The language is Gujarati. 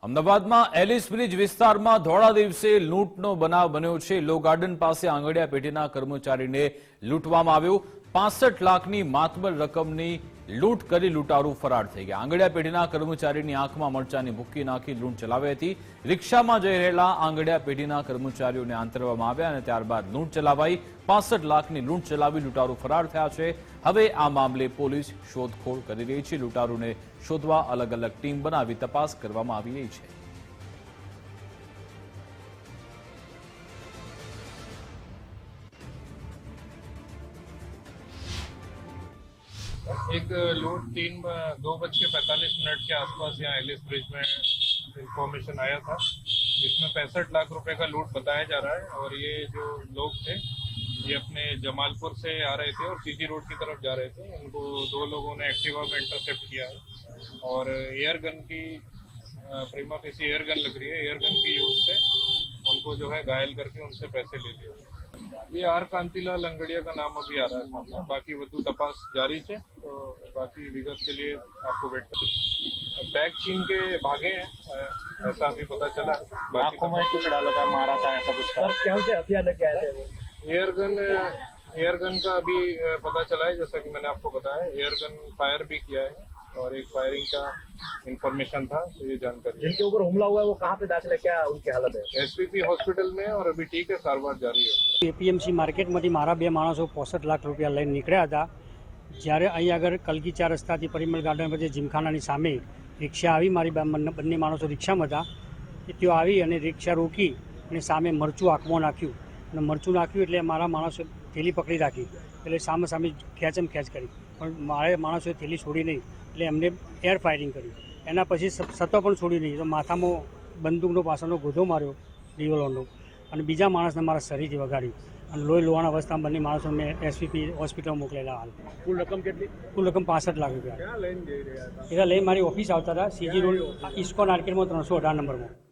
અમદાવાદમાં એલિસ બ્રિજ વિસ્તારમાં ધોળા દિવસે લૂંટનો બનાવ બન્યો છે। લો ગાર્ડન પાસે આંગડિયા પેઢીના કર્મચારીને લૂંટવામાં આવ્યો। 65 લાખની માતબર રકમની લૂંટ કરી લૂંટારૂ ફરાર થઈ ગયા। આંગડિયા પેઢીના કર્મચારીની આંખમાં મરચાની ભૂકી નાખી લૂંટ ચલાવી હતી। રિક્ષામાં જઈ રહેલા આંગડિયા પેઢીના કર્મચારીઓને આંતરવામાં આવ્યા અને ત્યારબાદ લૂંટ ચલાવાઈ। 65 લાખની લૂંટ ચલાવી લૂંટારૂ ફરાર થયા છે। હવે આ મામલે પોલીસ શોધખોળ કરી રહી છે। લૂંટારૂને શોધવા અલગ અલગ ટીમ બનાવી તપાસ કરવામાં આવી રહી છે। एक लूट 2:45 के आसपास यहाँ एलिस ब्रिज में इंफॉर्मेशन आया था, जिसमें 65 लाख रुपए का लूट बताया जा रहा है। और ये जो लोग थे ये अपने जमालपुर से आ रहे थे और सीजी रोड की तरफ जा रहे थे। इनको दो लोगों ने एक्टिवा में इंटरसेप्ट किया है और एयर गन की प्रीमा फेसी एयर गन लग रही है, एयर गन की यूज से उनको जो है घायल करके उनसे पैसे ले लिए। ये आर कांतिलाल अंगड़िया का नाम अभी आ रहा है सामने, बाकी वधु तपास जारी है। तो बाकी विगत के लिए आपको वेट कर बैग छीन के भागे हैं, ऐसा अभी पता चला। आंखों में कुछ डाला था, मारा था, ऐसा कुछ था। क्या से हथियार लेके आए थे? एयर गन का अभी पता चला है, जैसा कि मैंने आपको बताया। एयर गन फायर भी किया है और एक फायरिंग का इंफॉर्मेशन था, तो ये जानकारी। जिनके ऊपर हमला हुआ है वो कहाँ पे दाखिल है, क्या उनकी हालत है? एसपीपी हॉस्पिटल में और अभी ठीक है, सारवार जारी है। એપીએમસી માર્કેટમાંથી મારા બે માણસો 65 લાખ રૂપિયા લઈને નીકળ્યા હતા। જ્યારે અહીં આગળ કલગીચા રસ્તાથી પરિમલ ગાર્ડન વચ્ચે જીમખાનાની સામે રિક્ષા આવી, મારી બંને માણસો રિક્ષામાં હતા। તેઓ આવી અને રિક્ષા રોકી અને સામે મરચું આંખમાં નાખ્યું અને મરચું નાખ્યું એટલે મારા માણસો થેલી પકડી રાખી, એટલે સામે સામે ખેંચમ ખેંચ કરી, પણ મારે માણસોએ થેલી છોડી નહીં, એટલે એમને એર ફાયરિંગ કર્યું। એના પછી સતો પણ છોડી નહીં, તો માથામાં બંદૂકનો પાછળનો ગોધો માર્યો રિવોલ્વરનો, અને બીજા માણસને મારા શરીરથી વગાડ્યું અને લોહી લોહાણા અવસ્થામાં બંને માણસોને એસપીપી હોસ્પિટલમાં મોકલેલા। હાલ कुल रकम कितनी? કુલ રકમ 65 લાખ રૂપિયા क्या लेन दे रहे हैं? એના લઈને મારી ઓફિસ આવતા હતા, સીજી રોડ ઇસ્કોન આર્કેડમાં 318 નંબરમાં।